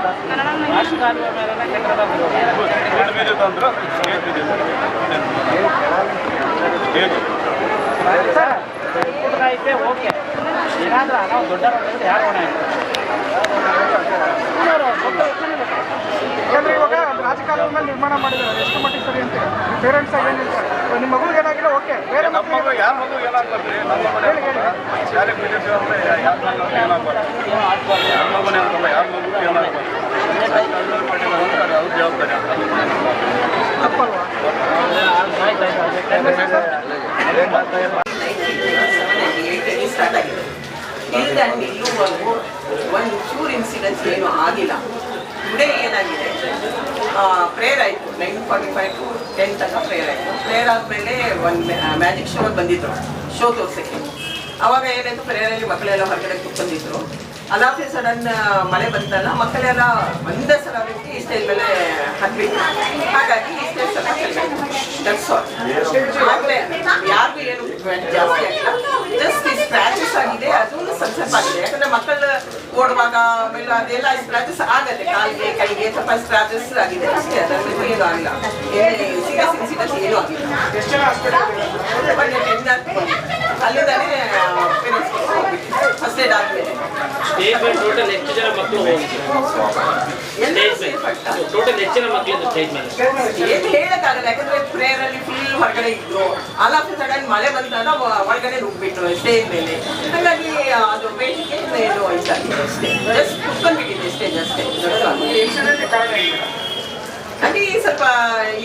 ರಾಷ್ಟ್ರಕಾಲುವೆ ಮೇಲೆ ಕಟ್ಟಡ ಐತೆ ಓಕೆ. ಏನಾದ್ರೂ ನಾವು ದೊಡ್ಡ ಯಾರು ಹೊಣೆ ಯಾಕಂದ್ರೆ ಇವಾಗ ರಾಜಕಾಲುವೆ ಮೇಲೆ ನಿರ್ಮಾಣ ಮಾಡಿದ್ದಾರೆ, ಎಷ್ಟು ಮಟ್ಟಿಗೆ ಸರಿ ಅಂತ ಪೇರೆಂಟ್ಸ್ ಆಗಿ ಏನಿಲ್ಲ. ನಿಮ್ಮ ಮಗುಗೆ ಏನಾಗಿಲ್ಲ ಓಕೆ, ಬೇರೆ ಮಕ್ಕಳು ಯಾರ ಮಗು ಏನಾಗ್ಬಾರ್ದು, ನಮ್ಮ ಶಾಲೆ ಬಿಜೆಪಿ ಅಂದ್ರೆ ಯಾರ ಮಗು ಏನಾಗ್ಬಾರ್ದು, ಯಾರ ಮಗುನೇ ಅಂತಲ್ಲ, ಯಾರ ಮಗು ಏನಾಗ್ಬಾರ್ದು. ಅವ್ರ ಜವಾಬ್ದಾರಿ ತಪ್ಪಲ್ವಾ? ನಿಲ್ಲುವವರೆಗೂ ಒಂದು ಚೂರು ಇನ್ಸಿಡೆನ್ಸ್ ಏನೂ ಆಗಿಲ್ಲ. ಟುಡೇ ಏನಾಗಿದೆ, ಪ್ರೇಯರ್ ಆಯಿತು 9:45 to 10 ತನಕ ಪ್ರೇಯರ್ ಆಯಿತು. ಪ್ರೇಯರ್ ಆದಮೇಲೆ ಒಂದು ಮ್ಯಾಜಿಕ್ ಶೋ ಬಂದಿದ್ದರು, ಶೋ ತೋರಿಸೋಕ್ಕೆ. ಅವಾಗ ಏನಾಯಿತು, ಪ್ರೇಯರಲ್ಲಿ ಮಕ್ಕಳೆಲ್ಲ ಹೊರಗಡೆ ಕೂತ್ಕೊಂಡಿದ್ರು. ಅದಾಫಿ ಸಡನ್ ಮಳೆ ಬಂತಲ್ಲ, ಮಕ್ಕಳೆಲ್ಲ ಒಂದೇ ಸಲ ಈ ಸ್ಟೇಜ್ ಮೇಲೆ ಹತ್ಬಿಟ್ಟು, ಹಾಗಾಗಿ ಈ ಸ್ಟೇಜ್ ಸ್ವಲ್ಪ ದಟ್ಸ್ ಆಲ್. ಆಗಲೇ ಯಾರಿಗೂ ಏನು ಜಾಸ್ತಿ ಆಗಿಲ್ಲ, ಜಸ್ಟ್ ಈ ಸ್ಕ್ರ್ಯಾಚಸ್ ಆಗಿದೆ, ಅದೊಂದು ಸ್ವಲ್ಪ ಆಗಿದೆ. ಯಾಕಂದರೆ ಮಕ್ಕಳು ಓಡುವಾಗ ಆಮೇಲೆ ಅದೆಲ್ಲ ಸ್ಕ್ರ್ಯಾಚಸ್ ಆಗುತ್ತೆ, ಕಾಲಿಗೆ ಕೈಗೆ ಸ್ವಲ್ಪ ಸ್ಕ್ರ್ಯಾಚಸ್ ಆಗಿದೆ ಅಷ್ಟೇ, ಅದರ ಮೇಲೆ ಏನೂ ಆಗಿಲ್ಲ. ಸೀರಿಯಸ್ ಇನ್ಸಿಡೆನ್ಸ್ ಏನೂ ಆಗಿಲ್ಲ. ಎಷ್ಟು ಜನ ಹಾಸ್ಪಿಟಲ್ ಅಲ್ಲಿಂದಾನೆ ಪೇರೆಂಟ್ಸ್ ಫಸ್ಟ್ ಏಡ್ ಆದಮೇಲೆ ಸ್ಟೇಜ್ ಮೇಲೆ ಟೋಟಲ್ ಎಷ್ಟು ಜನ ಮಕ್ಕಳು ಟೋಟಲ್ ಎಷ್ಟು ಜನ ಮಕ್ಕಳಿದ್ದು ಸ್ಟೇಜ್ ಮೇಲೆ ಏನು ಹೇಳಕ್ಕಾಗಲ್ಲ. ಯಾಕಂದ್ರೆ ಪ್ರೇಯರ್ ಅಲ್ಲಿ ಫುಲ್ ಹೊರಗಡೆ ಇದ್ರು, ಆಲ್ ಆಫ್ ಸಡನ್ ಮಳೆ ಬಂದಾಗ ಹೊರಗಡೆ ನುಗ್ಬಿಟ್ರು ಸ್ಟೇಜ್ ಮೇಲೆ. ಹಾಗಾಗಿ ಅದು ಬೇಟಿಗೆ ಏನು ಇದಾಗಿದೆ ಅಷ್ಟೇ, ಜಸ್ಟ್ ಕುತ್ಕೊಂಡ್ಬಿಟ್ಟಿದೆ ಸ್ಟೇಜ್ ಅಷ್ಟೇ. ಅಲ್ಲಿ ಸ್ವಲ್ಪ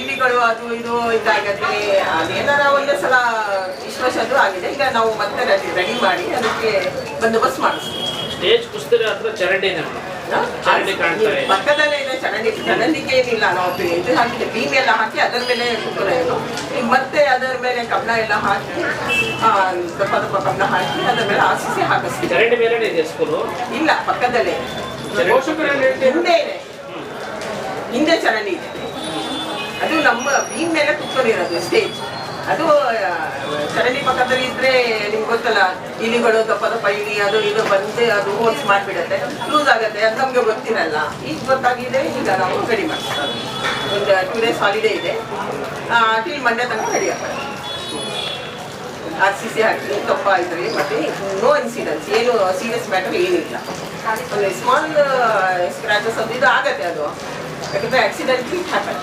ಇಲಿಗಳು ಅದು ಇದು ಇದಾಗತ್ತೆ, ಅದೇನಾರ ಒಂದೇ ಸಲ ಇಷ್ಟು ಆಗಿದೆ. ಈಗ ನಾವು ಮತ್ತೆ ರೆಡಿ ಮಾಡಿ ಅದಕ್ಕೆ ಬಂದೋಬಸ್ತ್ ಮಾಡಿಸ್ತೀವಿ. ಸ್ಟೇಜ್ ಕುಸಿದ್ರೆ ಹತ್ರ ಚರಂಡಿನೇ ಚರಂಡಿ ಕಾಣ್ತಾ ಇದೆ, ಪಕ್ಕದಲ್ಲೇ ಇದೆ ಚರಂಡಿ. ಚರಂಡಿಗೆ ಏನಿಲ್ಲ, ನಾವು ಇದು ಹಾಕಿದೆ, ಬೀಮ್ ಎಲ್ಲ ಹಾಕಿ ಅದರ ಮೇಲೆ ಕುತ್ಕೊಳ್ಳೋದು. ಈಗ ಮತ್ತೆ ಅದರ ಮೇಲೆ ಕಬ್ಬಣ ಎಲ್ಲ ಹಾಕಿ ದಪ್ಪ ದಪ್ಪ ಕಬ್ಬಣ ಹಾಕಿ ಅದರ ಮೇಲೆ ಹಾಕಿಸಿ ಹಾಕಿಸ್ತೀವಿ. ಚರಂಡಿ ಮೇಲೆ ಇದೆ ಸ್ಕೂಲು? ಇಲ್ಲ, ಪಕ್ಕದಲ್ಲೇ ಹಿಂದೆ ಇದೆ, ಹಿಂದೆ ಚರಂಡಿ ಇದೆ. ಅದು ನಮ್ಮ ಬೀಮ್ ಮೇಲೆ ಕುತ್ಕೊಂಡಿರೋದು ಸ್ಟೇಜ್. ಅದು ಚರಂಡಿ ಪಕ್ಕದಲ್ಲಿ ಇದ್ರೆ ನಿಮ್ಗೆ ಗೊತ್ತಲ್ಲ, ಇಲಿಗಳು ದಪ್ಪ ದಪ್ಪ ಇಲಿ ಅದು ಇದು ಬಂದು ಅದು ಹೋಲ್ಸ್ ಮಾಡಿಬಿಡುತ್ತೆ, ಲೂಸ್ ಆಗುತ್ತೆ. ಅದು ನಮಗೆ ಗೊತ್ತಿರಲ್ಲ. ಈಗ ಗೊತ್ತಾಗಿದೆ, ಈಗ ನಾವು ರೆಡಿ ಮಾಡ್ತೀವಿ. ಒಂದು 2 days ಹಾಲಿಡೇ ಇದೆ, ಟಿಲ್ ಮಂಡೇ ತನಕ ರೆಡಿ ಆಗ್ತದೆ. RCC ಹಾಕಿ ತಪ್ಪ ಇದ್ರಿ, ಮತ್ತೆ ನೋ ಇನ್ಸಿಡೆನ್ಸ್, ಏನು ಸೀರಿಯಸ್ ಮ್ಯಾಟರ್ ಏನಿಲ್ಲ. ಒಂದು ಸ್ಮಾಲ್ ಸ್ಕ್ರಾಚಸ್ ಅದು ಇದು ಆಗತ್ತೆ, ಅದು ಯಾಕಂದರೆ ಆಕ್ಸಿಡೆಂಟ್ಲಿ ಹ್ಯಾಪನ್.